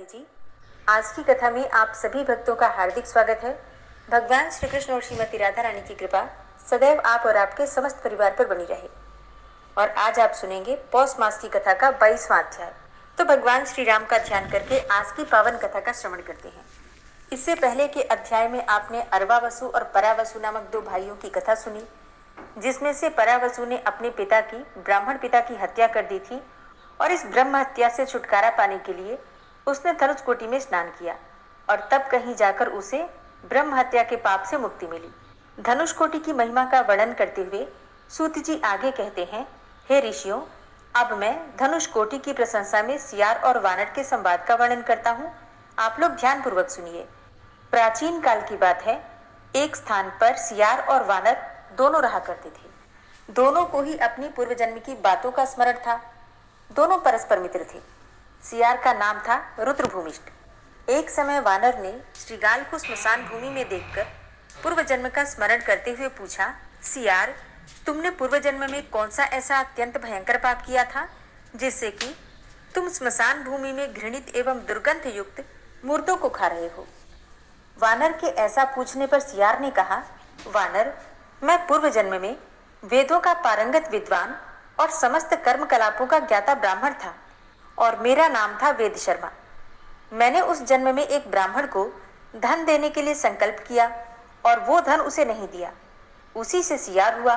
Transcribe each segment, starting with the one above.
जी। आज की कथा में आप सभी भक्तों का हार्दिक स्वागत है। भगवान श्री कृष्ण और श्रीमती राधा रानी की कृपा सदैव आप और आपके समस्त परिवार पर बनी रहे। और आज आप सुनेंगे पौष मास की कथा का 22वां अध्याय। तो भगवान श्री राम का ध्यान करके आज की पावन कथा का श्रवण करते हैं। इससे पहले के अध्याय में आपने अरवावसु और परावसु नामक दो भाइयों की कथा सुनी, जिसमें से परावसु ने अपने पिता की, ब्राह्मण पिता की हत्या कर दी थी और इस ब्रह्म हत्या से छुटकारा पाने के लिए उसने धनुष कोटि में स्नान किया और तब कहीं जाकर उसे ब्रह्म हत्या के पाप से मुक्ति मिली। धनुष कोटि की महिमा का वर्णन करते हुए सूत जी आगे कहते हैं, हे ऋषियों, अब मैं धनुष कोटि की प्रशंसा में सियार और वानर के संवाद का वर्णन करता हूँ। आप लोग ध्यान पूर्वक सुनिए। प्राचीन काल की बात है। एक स्थान पर सियार और वानर दोनों रहा करते थे। दोनों को ही अपनी पूर्व जन्म की बातों का स्मरण था। दोनों परस्पर मित्र थे। सियार का नाम था रुद्रभूमिष्ठ। एक समय वानर ने श्रीगाल को स्मशान भूमि में देखकर पूर्व जन्म का स्मरण करते हुए पूछा, सियार, तुमने पूर्व जन्म में कौन सा ऐसा अत्यंत भयंकर पाप किया था जिससे कि तुम स्मशान भूमि में घृणित एवं दुर्गंध युक्त मुर्दों को खा रहे हो? वानर के ऐसा पूछने पर सियार ने कहा, वानर, मैं पूर्व जन्म में वेदों का पारंगत विद्वान और समस्त कर्म कलापों का ज्ञाता ब्राह्मण था और मेरा नाम था वेद शर्मा। मैंने उस जन्म में एक ब्राह्मण को धन देने के लिए संकल्प किया और वो धन उसे नहीं दिया। उसी से सियार हुआ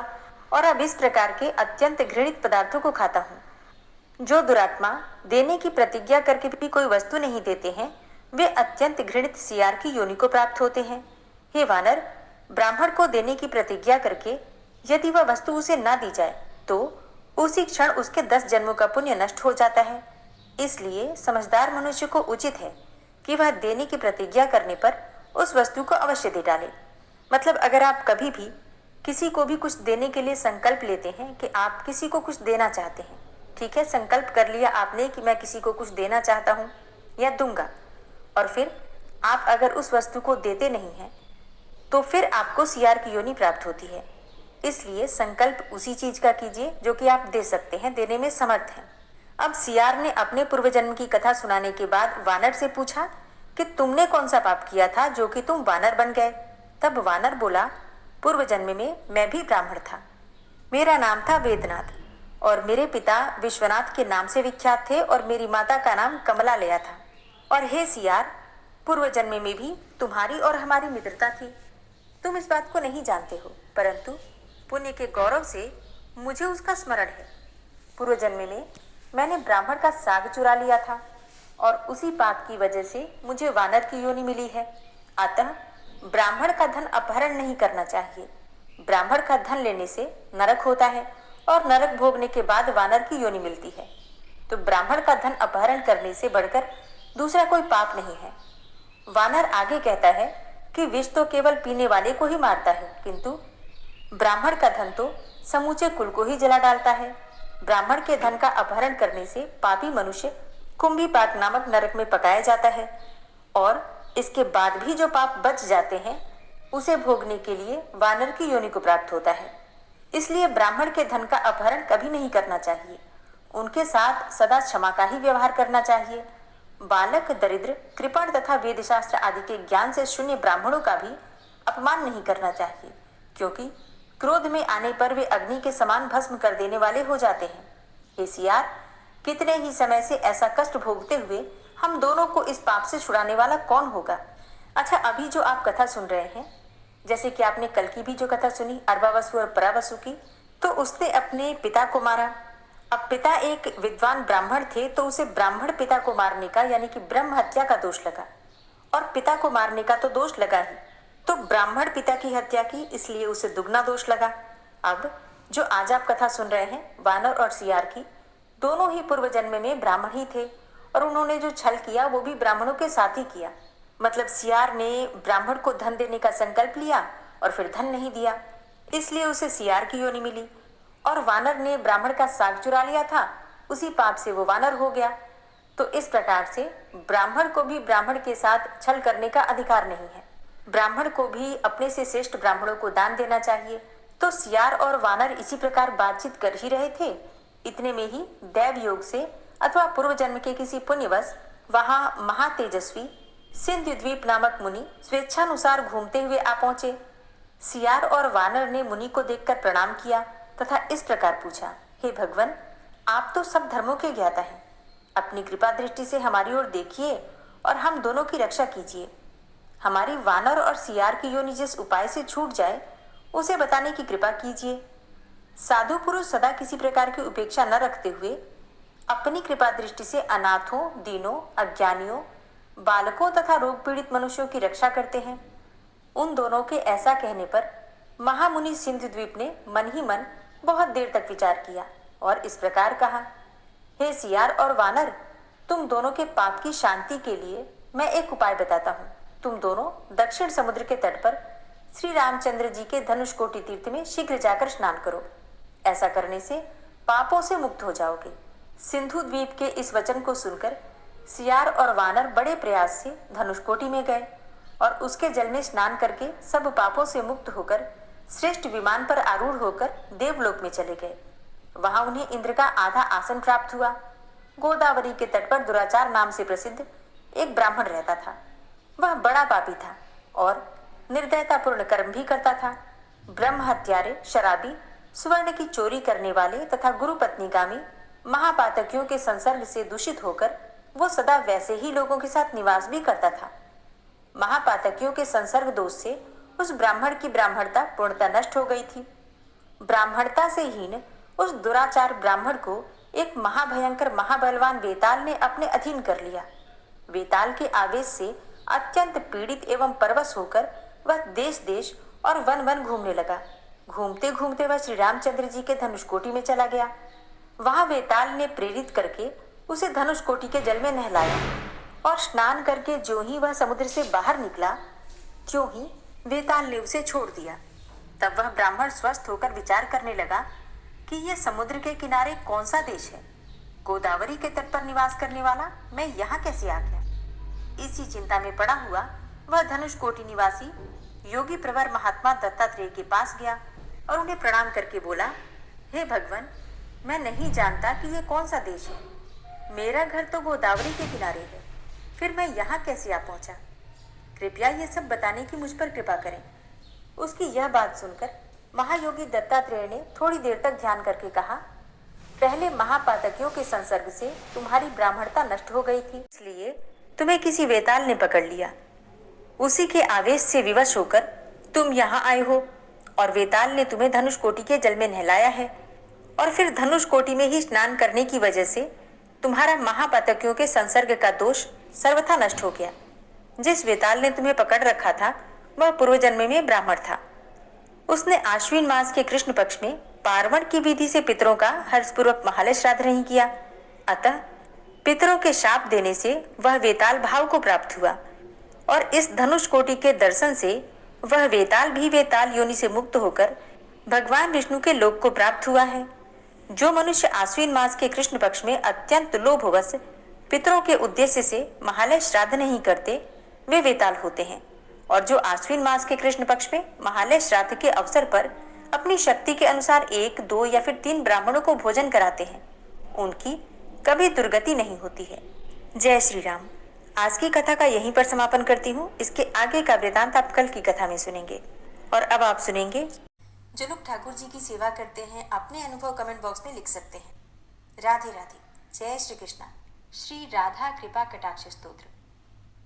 और अब इस प्रकार के अत्यंत घृणित पदार्थों को खाता हूँ। जो दुरात्मा देने की प्रतिज्ञा करके भी कोई वस्तु नहीं देते हैं, वे अत्यंत घृणित सियार की योनि को प्राप्त होते हैं। हे वानर, ब्राह्मण को देने की प्रतिज्ञा करके यदि वह वस्तु उसे ना दी जाए तो उसी क्षण उसके 10 जन्मों का पुण्य नष्ट हो जाता है। इसलिए समझदार मनुष्य को उचित है कि वह देने की प्रतिज्ञा करने पर उस वस्तु को अवश्य दे डाले। मतलब अगर आप कभी भी किसी को भी कुछ देने के लिए संकल्प लेते हैं कि आप किसी को कुछ देना चाहते हैं, ठीक है, संकल्प कर लिया आपने कि मैं किसी को कुछ देना चाहता हूँ या दूंगा, और फिर आप अगर उस वस्तु को देते नहीं हैं तो फिर आपको सियार की योनि प्राप्त होती है। इसलिए संकल्प उसी चीज का कीजिए जो कि आप दे सकते हैं, देने में समर्थ हैं। अब सियार ने अपने पूर्व जन्म की कथा सुनाने के बाद वानर से पूछा कि तुमने कौन सा पाप किया था जो कि तुम वानर बन गए? तब वानर बोला, पूर्व जन्म में मैं भी ब्राह्मण था। मेरा नाम था वेदनाथ और मेरे पिता विश्वनाथ के नाम से विख्यात थे और मेरी माता का नाम कमला लिया था। और हे सियार, पूर्व जन्म में भी तुम्हारी और हमारी मित्रता थी। तुम इस बात को नहीं जानते हो, परंतु पुण्य के गौरव से मुझे उसका स्मरण है। पूर्व जन्म में मैंने ब्राह्मण का साग चुरा लिया था और उसी पाप की वजह से मुझे वानर की योनि मिली है। अतः ब्राह्मण का धन अपहरण नहीं करना चाहिए। ब्राह्मण का धन लेने से नरक होता है और नरक भोगने के बाद वानर की योनि मिलती है। तो ब्राह्मण का धन अपहरण करने से बढ़कर दूसरा कोई पाप नहीं है। वानर आगे कहता है कि विष तो केवल पीने वाले को ही मारता है, किंतु ब्राह्मण का धन तो समूचे कुल को ही जला डालता है। ब्राह्मण के धन का अपहरण करने से पापी मनुष्य कुंभीपाक नामक नरक में पकाया जाता है और इसके बाद भी जो पाप बच जाते हैं उसे भोगने के लिए वानर की योनि को प्राप्त होता है। इसलिए ब्राह्मण के धन का अपहरण कभी नहीं करना चाहिए। उनके साथ सदा क्षमा का ही व्यवहार करना चाहिए। बालक, दरिद्र, कृपण तथा वेदशास्त्र आदि के ज्ञान से शून्य ब्राह्मणों का भी अपमान नहीं करना चाहिए, क्योंकि क्रोध में आने पर वे अग्नि के समान भस्म कर देने वाले हो जाते हैं। हे सियार, कितने ही समय से ऐसा कष्ट भोगते हुए हम दोनों को इस पाप से छुड़ाने वाला कौन होगा? अच्छा, अभी जो आप कथा सुन रहे हैं, जैसे कि आपने कल की भी जो कथा सुनी अरवावसु और परावसु की, तो उसने अपने पिता को मारा। अब पिता एक विद्वान ब्राह्मण थे तो उसे ब्राह्मण पिता को मारने का यानी कि ब्रह्म हत्या का दोष लगा, और पिता को मारने का तो दोष लगा ही, तो ब्राह्मण पिता की हत्या की, इसलिए उसे दुगना दोष लगा। अब जो आज आप कथा सुन रहे हैं वानर और सियार की, दोनों ही पूर्व जन्म में ब्राह्मण ही थे और उन्होंने जो छल किया वो भी ब्राह्मणों के साथ ही किया। मतलब सियार ने ब्राह्मण को धन देने का संकल्प लिया और फिर धन नहीं दिया, इसलिए उसे सियार की योनि मिली। और वानर ने ब्राह्मण का साग चुरा लिया था, उसी पाप से वो वानर हो गया। तो इस प्रकार से ब्राह्मण को भी ब्राह्मण के साथ छल करने का अधिकार नहीं है। ब्राह्मण को भी अपने से श्रेष्ठ ब्राह्मणों को दान देना चाहिए। तो सियार और वानर इसी प्रकार बातचीत कर ही रहे थे। इतने में ही दैव योग से अथवा पूर्व जन्म के किसी पुण्यवश वहां महातेजस्वी सिंधु द्वीप नामक मुनि स्वेच्छानुसार घूमते हुए आ पहुंचे। सियार और वानर ने मुनि को देखकर प्रणाम किया तथा इस प्रकार पूछा, हे भगवन, आप तो सब धर्मों के ज्ञाता हैं, अपनी कृपा दृष्टि से हमारी ओर देखिए और हम दोनों की रक्षा कीजिए। हमारी वानर और सियार की योनि जिस उपाय से छूट जाए उसे बताने की कृपा कीजिए। साधु पुरुष सदा किसी प्रकार की उपेक्षा न रखते हुए अपनी कृपा दृष्टि से अनाथों, दीनों, अज्ञानियों, बालकों तथा रोग पीड़ित मनुष्यों की रक्षा करते हैं। उन दोनों के ऐसा कहने पर महामुनि सिंधु द्वीप ने मन ही मन बहुत देर तक विचार किया और इस प्रकार कहा, हे सियार और वानर, तुम दोनों के पाप की शांति के लिए मैं एक उपाय बताता हूँ। तुम दोनों दक्षिण समुद्र के तट पर श्री रामचंद्र जी के धनुषकोटि तीर्थ में शीघ्र जाकर स्नान करो। ऐसा करने से पापों से मुक्त हो जाओगे। सिंधु द्वीप के इस वचन को सुनकर सियार और वानर बड़े प्रयास से धनुषकोटि में गए और उसके जल में स्नान करके सब पापों से मुक्त होकर श्रेष्ठ विमान पर आरूढ़ होकर देवलोक में चले गए। वहां उन्हें इंद्र का आधा आसन प्राप्त हुआ। गोदावरी के तट पर दुराचार नाम से प्रसिद्ध एक ब्राह्मण रहता था। वह बड़ा पापी था और निर्दयतापूर्ण कर्म भी करता था। ब्रह्म हत्यारे, शराबी, स्वर्ण की चोरी करने वाले तथा गुरु पत्नीगामी महापातकियों के संसर्ग से दूषित होकर वो सदा वैसे ही लोगों के साथ निवास भी करता था। महापातकियों के संसर्ग दोष से उस ब्राह्मण की ब्राह्मणता पूर्णतः नष्ट हो गई थी। ब्राह्मणता से हीन उस दुराचार ब्राह्मण को एक महाभयंकर महाबलवान वेताल ने अपने अधीन कर लिया। वेताल के आवेश से अत्यंत पीड़ित एवं परवश होकर वह देश देश और वन वन घूमने लगा। घूमते घूमते वह श्री रामचंद्र जी के धनुषकोटि में चला गया। वहां वेताल ने प्रेरित करके उसे धनुषकोटि के जल में नहलाया और स्नान करके जो ही वह समुद्र से बाहर निकला, त्यों ही वेताल ने उसे छोड़ दिया। तब वह ब्राह्मण स्वस्थ होकर विचार करने लगा कि यह समुद्र के किनारे कौन सा देश है। गोदावरी के तट पर निवास करने वाला मैं यहाँ कैसे आ गया। इसी चिंता में पड़ा हुआ वह धनुषकोटि निवासी योगी प्रवर महात्मा दत्तात्रेय के पास गया और उन्हें प्रणाम करके बोला, हे भगवान, मैं नहीं जानता कि यह कौन सा देश है। मेरा घर तो गोदावरी के किनारे है, फिर मैं यहाँ कैसे आ पहुंचा। कृपया ये सब बताने की मुझ पर कृपा करें। उसकी यह बात सुनकर महायोगी दत्तात्रेय ने थोड़ी देर तक ध्यान करके कहा, पहले महापातकियों के संसर्ग से तुम्हारी ब्राह्मणता नष्ट हो गई थी, इसलिए तुम्हें किसी वेताल ने पकड़ लिया। उसी के आवेश से विवश होकर तुम यहाँ आए हो और वेताल ने तुम्हें धनुषकोटि के जल में नहलाया है और फिर धनुषकोटि में ही स्नान करने की वजह से तुम्हारा महापातकियों के संसर्ग का दोष सर्वथा नष्ट हो गया। जिस वेताल ने तुम्हें पकड़ रखा था वह पूर्व जन्म में ब्राह्मण था। उसने आश्विन मास के कृष्ण पक्ष में पार्वण की विधि से पितरों का हर्षपूर्वक महालय श्राद्ध नहीं किया, अतः पितरों के शाप देने से वह वेताल भाव को प्राप्त हुआ और इस धनुषकोटि के दर्शन से वह वेताल भी वेताल योनि से मुक्त होकर भगवान विष्णु के लोक को प्राप्त हुआ है। जो मनुष्य आश्विन मास के कृष्ण पक्ष में अत्यंत लोभवश पितरों के उद्देश्य से महालय श्राद्ध नहीं करते, वे वेताल होते हैं। और जो आश्विन मास के कृष्ण पक्ष में महालय श्राद्ध के अवसर पर अपनी शक्ति के अनुसार 1, 2 या फिर 3 ब्राह्मणों को भोजन कराते हैं, उनकी कभी दुर्गति नहीं होती है। जय श्री राम। आज की कथा का यहीं पर समापन करती हूँ। इसके आगे का वृतांत आप कल की कथा में सुनेंगे। और अब आप सुनेंगे, जो लोग ठाकुर जी की सेवा करते हैं अपने अनुभव कमेंट बॉक्स में लिख सकते हैं। राधे राधे। जय श्री कृष्णा। श्री राधा कृपा कटाक्ष स्तोत्र।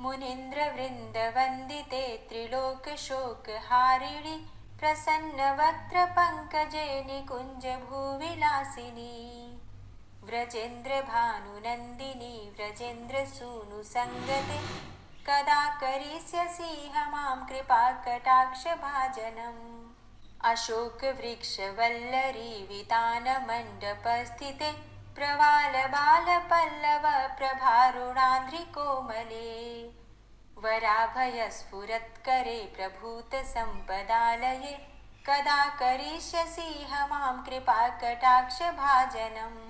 मुनीन्द्र वृंद वंदिते त्रिलोक शोक हारिणी प्रसन्न वक्त्र पंकजे निकुंज भूविलासिनी व्रजेन्द्र भानुनंदिनी व्रजेन्द्र सूनु संगते कदा करिष्यसि हमां कृपा कटाक्ष भाजनम्। अशोक वृक्ष वल्लरी वितान मंडप स्थिते प्रवाल बाल पल्लव प्रभारुणांध्रि कोमले वराभय स्फुरत्करे प्रभूत संपदालये कदा करिष्यसि हमां कृपा कटाक्ष भाजनम्।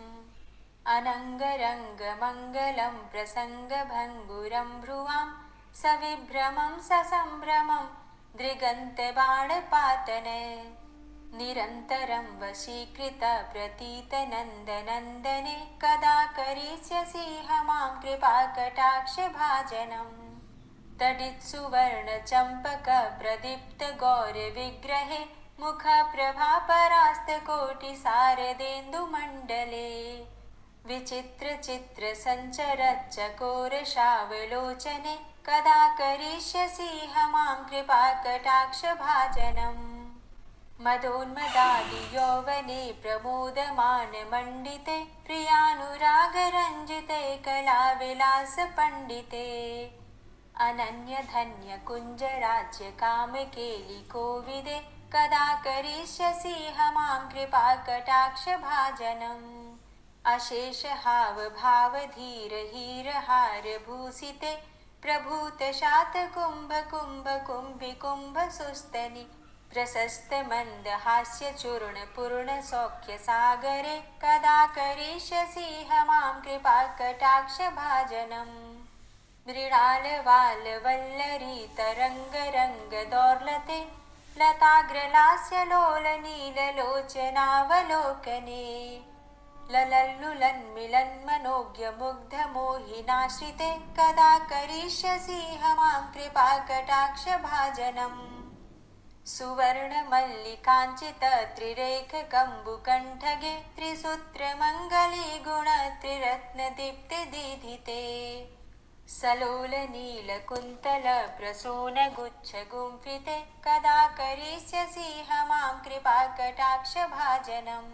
अनंगरंग मंगलम प्रसंग भंगुरम भ्रुवां सविभ्रमं ससंभ्रमं दृगंत बाण पातने निरन्तरं वशीकृतप्रतीतनन्दनन्दने कदा करिष्यसि मां कृपाकटाक्षभाजनम् तडित्सुवर्णचम्पकप्रदीप्तगौरविग्रहे मुखप्रभापरास्तकोटिसारदेन्दुमण्डले विचित्रचित्रसञ्चरच्चकोरशावलोचने कदा करिष्यसि मां कृपाकटाक्षभाजनम् मदोन्मदादियौवने प्रमोदमानमण्डिते प्रियानुरागरञ्जिते कलाविलासपण्डिते अनन्यधन्यकुञ्जराज्यकामकेलिकोविदे कदा करिष्यसि मां कृपाकटाक्षभाजनम् अशेषहावभावधीरहीरहारभूषिते प्रभूतशातकुम्भकुम्भकुम्भिकुम्भसुस्तनि प्रशस्तमन्दहास्यचूर्णपूर्णसौख्यसागरे कदा करिष्यसि मां कृपाकटाक्षभाजनम् मृणालवालवल्लरीतरङ्गरङ्गदौर्लते लताग्रलास्यलोलनीललोचनावलोकने ललल्लुलन्मिलन्मनोज्ञमुग्धमोहिनाश्रिते कदा करिष्यसि मां कृपाकटाक्षभाजनम् सुवर्णमल्लिकाञ्चितत्रिरेखकम्बुकण्ठगे त्रिसूत्रमङ्गलीगुणत्रिरत्नदीप्तिदीधिते सलोलनीलकुन्तलप्रसूनगुच्छगुम्फिते कदा करिष्यसि मां कृपाकटाक्षभाजनम्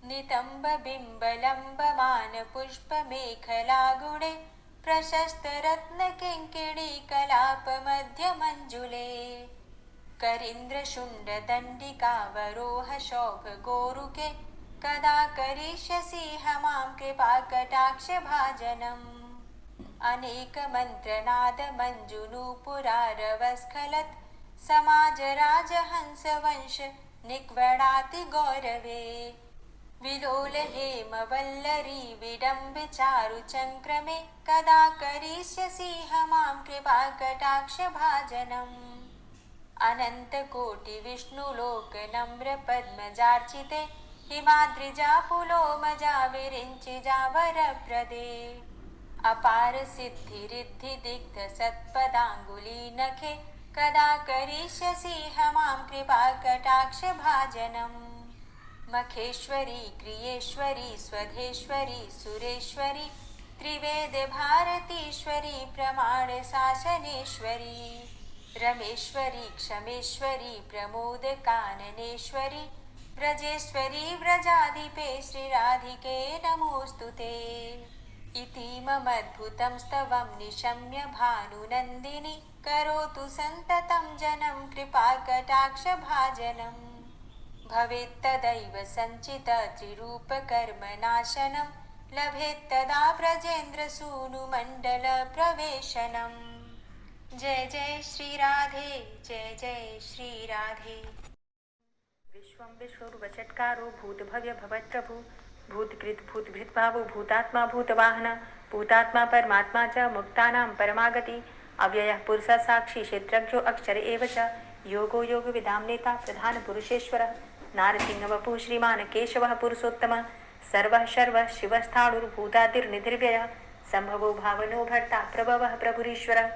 नितम्बबिम्बलम्बमानपुष्पमेखलागुणे प्रशस्तरत्नकिङ्किणीकलापमध्यमञ्जुले करीन्द्रशुण्डदण्डिकावरोहशोभगोरुके कदा करिष्यसि मां कृपाकटाक्षभाजनम् अनेकमन्त्रनादमञ्जुनूपुरारवस्खलत् समाजराजहंसवंश निक्वणातिगौरवे विलोलहेमवल्लरी विडम्बिचारुचङ्क्रमे कदा करिष्यसि मां कृपाकटाक्षभाजनम् अनन्तकोटिविष्णुलोकनम्रपद्मजार्चिते हिमाद्रिजापुलोमजा विरिञ्चिजावरप्रदे अपारसिद्धिरिद्धिदिग्धसत्पदाङ्गुलीनखे कदा करिष्यसि मां कृपाकटाक्षभाजनम् मखेश्वरी क्रियेश्वरी स्वधेश्वरी सुरेश्वरी त्रिवेदभारतीश्वरी प्रमाणशासनेश्वरी रमेश्वरी क्षमेश्वरी प्रमोदकाननेश्वरी व्रजेश्वरी व्रजाधिपे श्रीराधिके नमोऽस्तु ते इतीममद्भुतं स्तवं निशम्य भानुनन्दिनी करोतु सन्ततं जनं कृपाकटाक्षभाजनम् भवेत्तदैव सञ्चितत्रिरूपकर्मनाशनं लभेत्तदा ब्रजेन्द्रसूनुमण्डलप्रवेशनम् जय जय श्री राधे जय जय श्री राधे। विश्वं विश्वरूपचत्कारो भूतभव्य भवत्प्रभु भूतकृत भूतभृद्भावो भूतात्मा भूतवाहन भूतात्मा परमात्मा च मुक्तानां परमागति अव्ययः पुरुषः साक्षी क्षेत्रज्ञो अक्षर एव च योगो योगविदां नेता प्रधानपुरुषेश्वरः नारसिंहवपुः श्रीमान् केशवः पुरुषोत्तमः सर्वः शर्वः शिवस्थाणुर्भूतादिर्निधिर्व्ययः सम्भवो भावनो भर्ता प्रभवः प्रभुरीश्वरः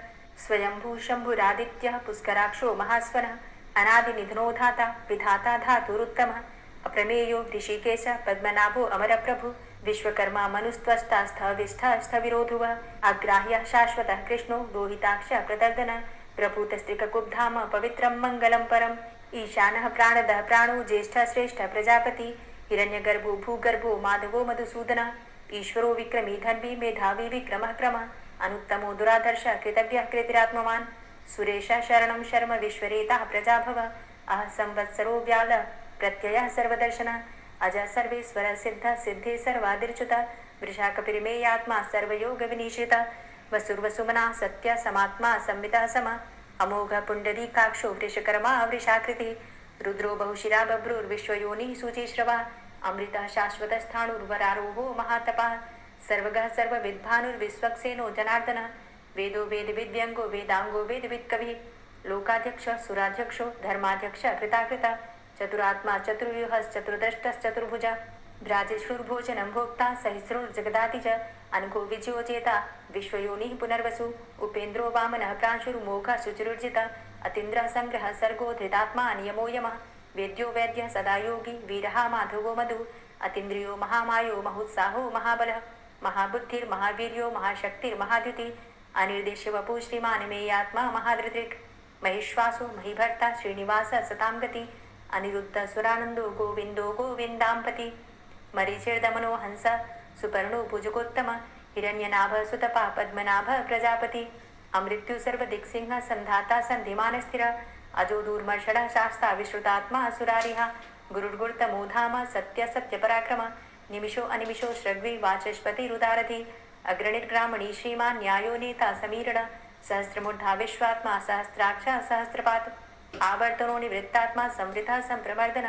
स्वयंभू शम्भुरादित्यः पुष्कराक्षो महास्वनः अनादिनिधनो धाता विधाता धातुरुत्तमः अप्रमेयो ऋषिकेश पद्मनाभो अमरप्रभु विश्वकर्मा मनुस्त्वष्टा स्थविष्ठः स्थविरोधुवः अग्राह्यः शाश्वतः कृष्णो लोहिताक्षः प्रदर्दनः प्रभूतस्त्रिककुब्धाम पवित्रं मङ्गलं परम् ईशानः प्राणदः प्राणो ज्येष्ठः श्रेष्ठः प्रजापति हिरण्यगर्भो भूगर्भो माधवो मधुसूदनः ईश्वरो विक्रमी धन्वी मेधावी विक्रमः क्रमः अनुत्तमो दुराधर्षः कृतज्ञः कृतिरात्मवान् सुरेशः शरणं शर्म विश्वरेताः प्रजाभव अह संवत्सरो व्यालः प्रत्ययः सर्वदर्शनः अजः सर्वेश्वरः सिद्धः सिद्धे सर्वादिर्च्युतः वृषाकपिरिमेयात्मा सर्वयोगविनिश्रितः वसुर्वसुमना सत्य समात्मा संवितः समः अमोघ पुण्डरीकाक्षो वृषकर्मा वृषाकृतिः रुद्रो बहुशिरा बभ्रुर्विश्वयोनिः शुचिश्रवः अमृतः शाश्वतस्थाणुर्वरारोहो महातपः सर्वगः सर्वविद्भानुर्विश्वक्सेनो जनार्दनः वेदो वेदविद्यङ्गो वेदाङ्गो वेदवित्कविः लोकाध्यक्षः सुराध्यक्षो धर्माध्यक्षः कृताकृतः चतुरात्मा चतुर्व्यूहश्चतुर्द्रष्टश्चतुर्भुजा भ्राजश्रुर्भोजनं भोक्ता सहिस्रुर्जगदाति च अनको विजयो चेता विश्वयोनिः पुनर्वसु उपेन्द्रो वामनः प्रांशुर्मोघः शुचिरुर्जिता अतीन्द्रः संग्रहः सर्गो धृतात्मा नियमो यमः वेद्यो वैद्यः सदा योगी वीरः माधवो मधु अतीन्द्रियो महामायो महोत्साहो महाबलः महाबुद्धिर्महावीर्यो महाशक्तिर्महाद्युति अनिर्देश्य वपु श्रीमान् मेयात्मा महादृदृक् महेश्वासो महीभर्ता श्रीनिवास सतां गति अनिरुद्ध सुरानन्दो गोविन्दो गोविन्दाम्पति मरीचिर्दमनो हंस सुपर्णो भुजगोत्तम हिरण्यनाभ सुतपा पद्मनाभ प्रजापति अमृत्यु सर्वदिक्सिंह संधाता संधिमान स्थिर अजो दूर्मर्षण शास्ता विश्रुतात्मा सुरारिहा गुरुर्गुर्तमोधाम सत्य सत्य पराक्रम निमिषो अनिमिषो श्रग्वी वाचस्पतिरुदारथि अग्रणिर्ग्रामणी श्रीमान् न्यायो नेता समीरण सहस्रमुद्धा विश्वात्मा सहस्राक्ष सहस्रपात आवर्तनो निवृत्तात्मा संवृता संप्रवर्धन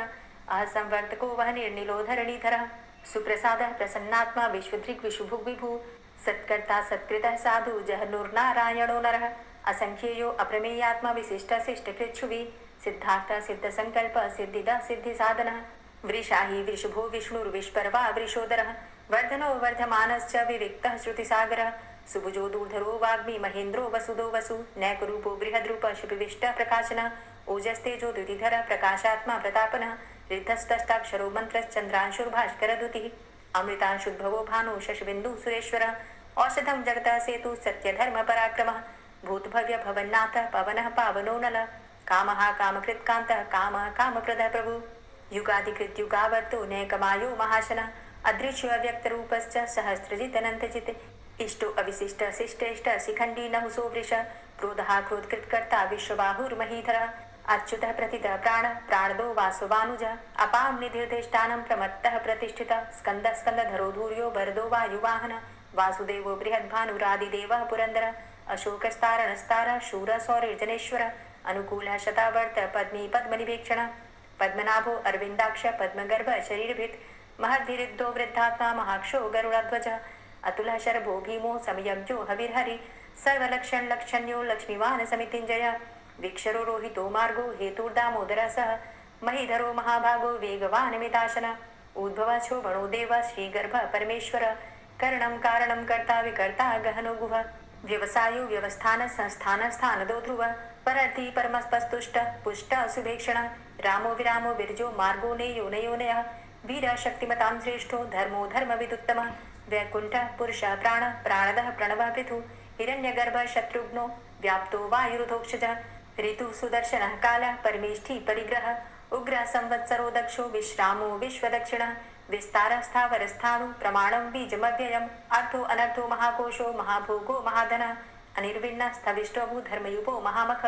असंवर्तको वह निर्निलोधरणीधरः सुप्रसादः प्रसन्नात्मा विश्वदृक् विशुभुग् विभु सत्कर्ता सत्कृतः साधु जहनुर्नारायणो नरः असंख्येयो अप्रमेयात्मा विशिष्टशिष्टकृच्छुवि सिद्धार्थ सिद्धसङ्कल्प सिद्धिदः सिद्धिसाधनः वृषाहि वृषभो विष्णुर्विष्पर्वा वृषोदरः वर्धनो वर्धमानश्च विविक्तः श्रुतिसागरः सुभुजो दूर्धरो वाग्मी महेन्द्रो वसुदो वसु नैकरूपो बृहद्रूप शिपिविष्टः प्रकाशनः ओजस्तेजो द्युतिधर प्रकाशात्मा प्रतापनः ऋद्धस्तष्टाक्षरो मन्त्रश्चन्द्रांशुर्भास्करद्युतिः अमृतांशुद्भवो भानु शशबिन्दुः सुरेश्वरः औषधं जगतः सेतु सत्यधर्मपराक्रमः भूतभव्य भवन्नाथ पवनः पावनो नलः कामः कामकृत्कान्तः कामः कामप्रदः प्रभु युगाधिकृत युगावर्तो नैकमायो महाशनः अदृश्य अव्यक्तरूपश्च सहस्रजितनन्तजित् इष्टो अविशिष्ट शिष्टेष्ट शिखण्डी नहुसो वृष क्रोधः क्रोधकृत्कर्ता विश्वबाहुर्महीधरः अच्युतः प्रतितः प्राणः प्राणदो वासवानुजः अपां निधिर्धिष्ठानं प्रमत्तः प्रतिष्ठितः स्कन्दः स्कन्दधरो धूर्यो वरदो वायुवाहनः वासुदेवो बृहद्भानुरादिदेवः पुरन्दरः अशोकस्तारणस्तारः शूरः सौरिर्जनेश्वरः अनुकूलः शतावर्त पद्मी पद्मनिवेक्षणः पद्मनाभो अरविन्दाक्ष पद्मगर्भ शरीरभित् महद्धिरिद्धो वृद्धात्मा महाक्षो गरुडध्वजः अतुलः शरभो भीमो समयज्ञो हविर्हरि सर्वलक्षणलक्षण्यो लक्ष्मीवान् समितिञ्जयः वीक्षरो रोहितो मार्गो हेतुर्दामोदरः सः महीधरो महाभागो वेगवान् मिताशनः उद्भवः शोभनो देव श्रीगर्भ परमेश्वर करणं कारणं कर्ता विकर्ता गहनो गुह व्यवसायो व्यवस्थान संस्थान स्थानदो ध्रुव परर्थी परमस्पस्तुष्ट पुष्ट सुभेक्षण रामो विरामो विरजो मार्गो नेयो नयोनयः वीर शक्तिमतां श्रेष्ठो धर्मो धर्मविदुत्तमः वैकुण्ठ पुरुष प्राण प्राणदः प्रणवः पृथु हिरण्यगर्भ शत्रुघ्नो व्याप्तो वायुरुधोक्षजः ऋतु सुदर्शनः कालः परमेष्ठी परिग्रह उग्र संवत्सरो दक्षो विश्रामो विश्वदक्षिणः विस्तारः स्थावरस्थाणु प्रमाणं बीजमव्ययम् अर्थो अनर्थो महाकोशो महाभोगो महाधनः अनिर्विण्णः स्थविष्टो धर्मयुपो महामख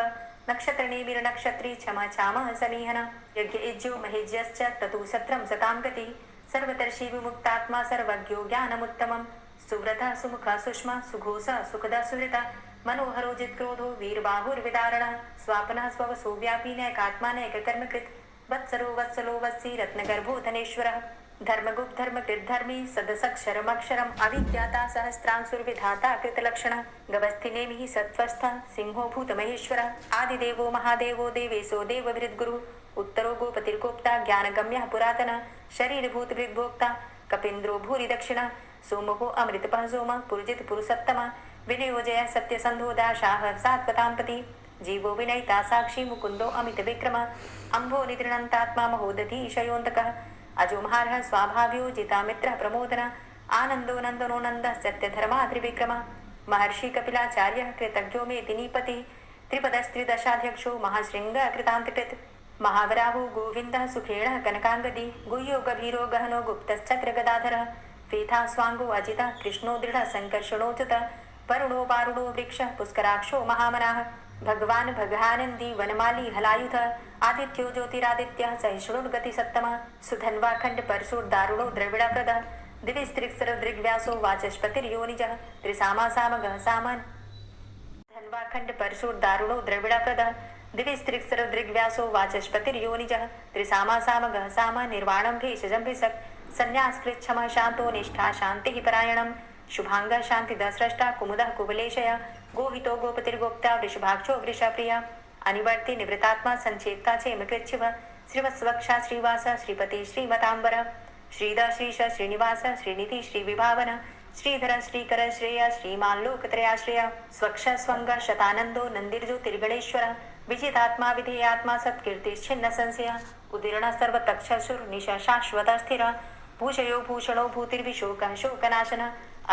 नक्षत्रनेमिर्नक्षत्री क्षमा क्षामः समीहन यज्ञ महेज्यश्च ततु सत्रं सतां गति सर्वतर्षि विमुक्तात्मा सर्वज्ञो ज्ञानमुत्तमं सुव्रतः सुमुखः सुष्मा सुघोषः सुखदः सुहृतः मनोहरो जित्क्रोधो वीरबाहुर्विदारणः स्वापनः स्ववसो व्यापी नैकात्मा नैककर्मकृत् वत्सरो वत्सलो वत्सी रत्नगर्भो धनेश्वरः धर्मगुप्त धर्मकृत् धर्मी सदसक्षरमक्षरम् अविज्ञाता सहस्रांशुर्विधाता कृतलक्षणः गवस्थिनेमिः सत्त्वस्थः सिंहो भूतमहेश्वरः आदिदेवो महादेवो देवेशो देवभृद्गुरुः उत्तरो गोपतिर्गोप्ता ज्ञानगम्यः पुरातनः शरीरभूतभृद्भोक्ता कपीन्द्रो भूरि दक्षिणः सोमो अमृतपः सोमः पुरुजित पुरुषोत्तमः विनयोजय सत्यसन्धो दाशाः सात्वताम्पति जीवो विनयिता साक्षी मुकुन्दो अमित विक्रम अम्भो निद्रणन्तात्मा महोदधी शयोन्तकः अजोमहारः स्वाभाव्यो जितामित्रः प्रमोदन आनन्दो नन्दनो नन्दः सत्यधर्मा त्रिविक्रमः महर्षि कपिलाचार्यः कृतज्ञो मेदिनीपतिः त्रिपदस्त्रिदशाध्यक्षो महाशृङ्ग कृतान्तकृत् महावराहो गोविन्दः सुखेणः कनकाङ्गदी गुह्यो गभीरो गहनो गुप्तश्चक्रगदाधरः फेथा स्वाङ्गो अजितः कृष्णो दृढः सङ्कर्षणोच्युतः वरुणो वारुणो वृक्षः पुष्कराक्षो महामनाः भगवान् भगानन्दी वनमाली हलायुधः आदित्यो ज्योतिरादित्यः सहिष्णुर्गतिसत्तमः सुधन्वाखण्ड परशुर्दारुणो द्रविडप्रदः दिविस्त्रिक्सरदृग्व्यासो वाचस्पतिर्योनिजः त्रिसामासामगः सामान् धन्वाखण्ड परशुर्दारुणो द्रविडप्रदः दिविस्त्रिक्सरदृग्व्यासो वाचस्पतिर्योनिजः त्रिसामासामगः सामान् निर्वाणं भेषजं भिषक् संन्यासकृच्छमः शान्तो निष्ठा शान्तिः परायणम् शुभांग शांतिदः स्रष्टा कुमुदः कुवलेशय गोहितो गोपतिर्गोप्ता वृषभाक्षो वृषप्रिया अनिवर्ति निवृतात्मा संचेत्ता चेमकृच्छिव श्रीवत्सवक्षा श्रीवास श्रीपति श्रीमतांबर श्रीद श्रीश श्रीनिवास श्रीनिधि श्रीविभावन श्रीधर श्रीकर श्रेय श्रीमान लोकत्रयाश्रय स्वक्ष स्वंग शतानंदो नंदिर्ज्योतिर्गणेश्वर विजितात्मा विधेयात्मा सत्कीर्तिश्छिन्न संशय उदीर्ण सर्वतक्षसुर निश शाश्वत स्थिर भूषयो भूषणो भूतिर्विशोक शोकनाशन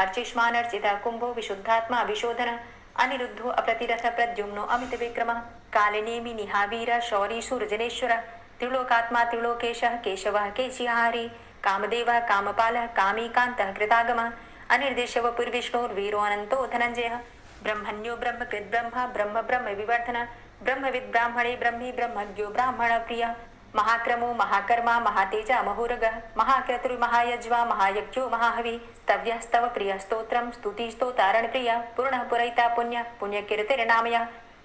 अर्चिष्मानर्चित कुंभो विशुद्धात्मा विशोधन अनिरुद्धो अप्रतिरथ प्रद्युम्नो अमित विक्रम कालिनेमि निहावीर शौरी सूर्जनेश्वर त्रिलोकात्मा त्रिलोकेशः केशवः केशिहारी कामदेवः कामपालः कामीकान्तः कृतागम अनिर्देशव पुर्विष्णुर्वीरो अनंतो धनंजयः ब्रह्मण्यो ब्रह्मकृद् ब्रह्म ब्रह्म ब्रह्म विवर्धन ब्रह्मविद् ब्राह्मणे ब्रह्मी ब्रह्मज्ञो ब्राह्मण प्रिय महाक्रमो महाकर्मा महातेजा महोरगः महाक्रतुर्महायज्वा महायज्ञो महाहवि स्तव्यस्तव प्रिय स्तोत्रं स्तुतिस्तोतारण प्रिय पूर्णः पुरैता पुण्य पुण्यकीर्तिर्नामय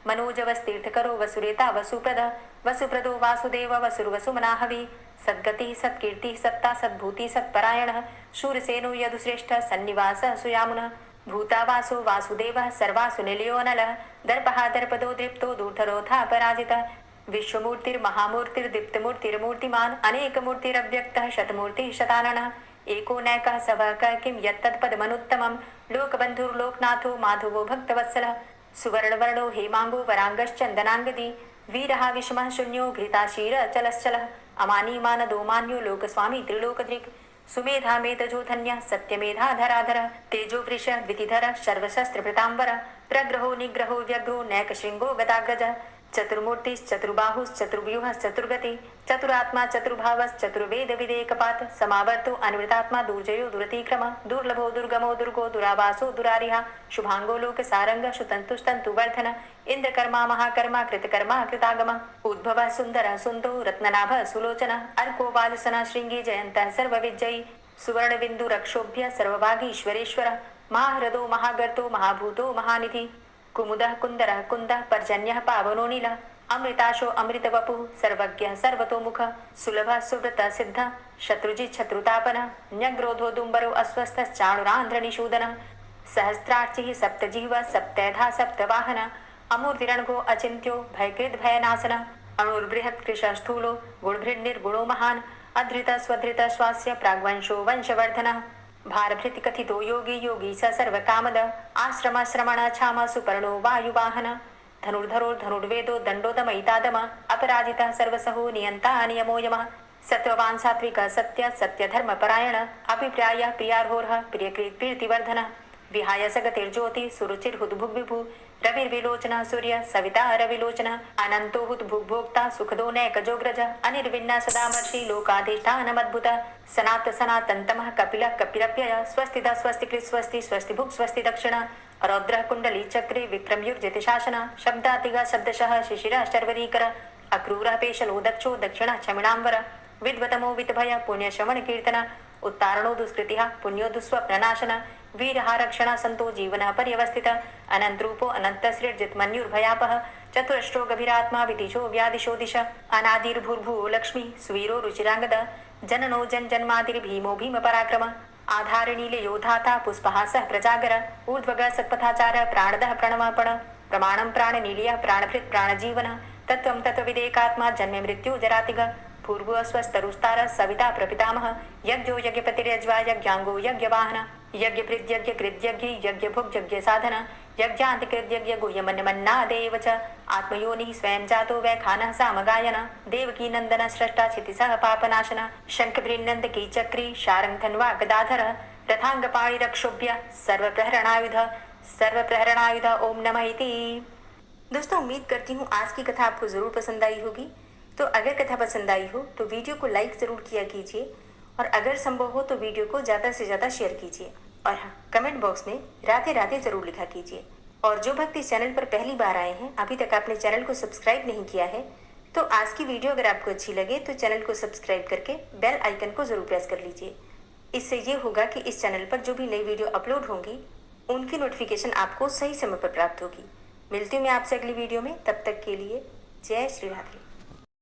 मनोजवस्तीर्थकरो वसुरेता वसुप्रद वसुप्रदो वासुदेव वसुर्वसुमनाहवि सद्गति सत्कीर्ति सत्ता सद्भूति सत्परायणः शूरसेनो यदुश्रेष्ठ सन्निवासः सुयामुनः भूतावासो वासुदेवः सर्वासु निलयो नलः दर्पः दर्पदो दृप्तो दूर्धरोधा पराजितः विश्वमूर्तिर्महामूर्तिर्दीप्तमूर्तिर्मूर्तिमान् अनेकमूर्तिरव्यक्तः शतमूर्तिः शताननः एको नैकः सवः किं यत्तत्पदमनुत्तमं लोकबन्धुर्लोकनाथो माधवो भक्तवत्सलः सुवर्णवर्णो हेमांगो वरांगश्चंदनांगदी वीरः विषमः शून्यो घृताशीरचलश्चलः अमानीमानदो मान्यो लोकस्वामी त्रिलोकदृक् सुमेधा मेधजो धन्य सत्यमेधाधराधर तेजो वृष द्वितिधर सर्वशस्त्रभृतांबर प्रग्रहो निग्रहो व्यग्रो नैकशृंगो गदाग्रज चतुर्मूर्तिश्चतुर्बाहुश्चतुर्व्यूहश्चतुर्गति चतुरात्मा चतुर्भावश्चतुर्वेद विदेकपात समावर्तो अनिवृतात्मा दुर्जयो दुरतिक्रम दुर्लभो दुर्गमो दुर्गो दुरावासो दुरारिहा शुभांगो लोक सारंग सुतंतुस्तंतु वर्धन इंद्रकर्मा महाकर्मा कृतकर्मा कृतागम उद्भव सुंदर सुंदो रत्ननाभ सुलोचन अर्को वाजसन श्रृंगी जयंत सर्वविजयी सुवर्ण बिंदु रक्षोभ्य सर्वभागीश्वरेश्वर महाहृदो महागर्तो महाभूतो महानिधि कुमुदः कुंदरः कुंदः पर्जन्यः पावनो नीलः अमृताशो अमृतवपुः सर्वज्ञः सर्वतोमुख सुलभः सुव्रतः सिद्धः शत्रुजित् शत्रुतापनः न्यग्रोधो दुम्बरो अस्वस्थश्चाणुरान्ध्रनिषूदनः सहस्रार्चिः सप्तजिह्वः सप्तैधा सप्तवाहनः अमूर्तिरणघो अचिन्त्यो भयकृद् भयनाशनः अणुर्बृहत्कृशस्थूलो गुणभृन्निर्गुणो महान् अधृतः स्वधृतः स्वास्य प्राग्वंशो वंशवर्धनः भारभृति कथितो योगी योगी स सर्वकामद आश्रम श्रमण छाम सुपर्णो वायुवाहन धनुर्धरो धनुर्वेदो दंडोदमयितादम अपराजितः सर्वसहो नियंता नियमो यमः सत्ववान् सात्विक सत्य सत्यधर्मपरायण अभिप्रायः प्रियार्होर्ह प्रियकृत् प्रीतिवर्धनः विहाय सगतिर्ज्योति सुरुचिर्हुद्भुग्विभु रविर्विलोचनः सूर्य सविता रविलोचनः अनंतो हुद्भुग्भोक्ता सुखदो नैकजोग्रज अनिर्विण्ण सदामर्षि लोकाधिष्ठानमद्भुत सनात सनातन्तमः कपिलः कपिलप्यय स्वस्तिदा स्वस्तिकृत् स्वस्ति स्वस्तिभुक् स्वस्ति दक्षिण रौद्रः कुण्डली चक्रे विक्रम्युर्जितशासन शब्दातिगा शब्दशः शिशिरः शर्वरीकर अक्रूरः पेशलो दक्षो दक्षिणः क्षमिणाम्बर विद्वतमो वितभय पुण्यश्रवण कीर्तन उत्तारणो दुष्कृतिः पुण्यो दुःस्वप्ननाशन वीरः रक्षण संतो जीवनः पर्यवस्थित अनंतरूपो अनन्तसृर्जितमन्युर्भयापः चतुरष्ट्रो गभीरात्मा विदिशो व्यादिशो दिश अनादिर्भूर्भुवो लक्ष्मी सुवीरो रुचिरांगद जननो जन्मादिर्भीमो भीम पराक्रम आधारनीले योधाता पुष्पहासः प्रजागर ऊर्ध्वग सत्पथाचार प्राणदः प्रणवापण प्रमाणं प्राणनीलियः प्राणभृत् प्राणजीवन तत्त्वं तत्त्वविदेकात्मा जन्म मृत्यु जरातिग पूर्व स्वस्तरुस्तार सविता प्रपितामह यज्ञो यज्ञपतिर्यज्वा यज्ञांगो यज्ञवाहन यज्ञभृद्यज्ञ कृद्यज्ञ यज्ञभुक् यज्ञ साधन यज्ञान्तिकृद्यज्ञ गुह्यमन्यमन्नादेव च आत्मयोनिः स्वयं जातो वैखानः सामगायन देवकी नंदन स्रष्टा क्षितिसः पापनाशन शंखभृन्नन्दकी चक्री शारङ्गधन्वा गदाधर रथांगपाणिरक्षोभ्य सर्वप्रहरणायुध ओम नमः इति। दोस्तों, उम्मीद करती हूँ आज की कथा आपको जरूर पसंद आई होगी। तो अगर कथा पसंद आई हो तो वीडियो को लाइक ज़रूर किया कीजिए और अगर संभव हो तो वीडियो को ज़्यादा से ज़्यादा शेयर कीजिए और हाँ, कमेंट बॉक्स में राधे राधे ज़रूर लिखा कीजिए। और जो भक्त इस चैनल पर पहली बार आए हैं, अभी तक आपने चैनल को सब्सक्राइब नहीं किया है, तो आज की वीडियो अगर आपको अच्छी लगे तो चैनल को सब्सक्राइब करके बेल आइकन को ज़रूर प्रेस कर लीजिए। इससे ये होगा कि इस चैनल पर जो भी नई वीडियो अपलोड होंगी उनकी नोटिफिकेशन आपको सही समय पर प्राप्त होगी। मिलती हूँ मैं आपसे अगली वीडियो में, तब तक के लिए जय श्री राधे।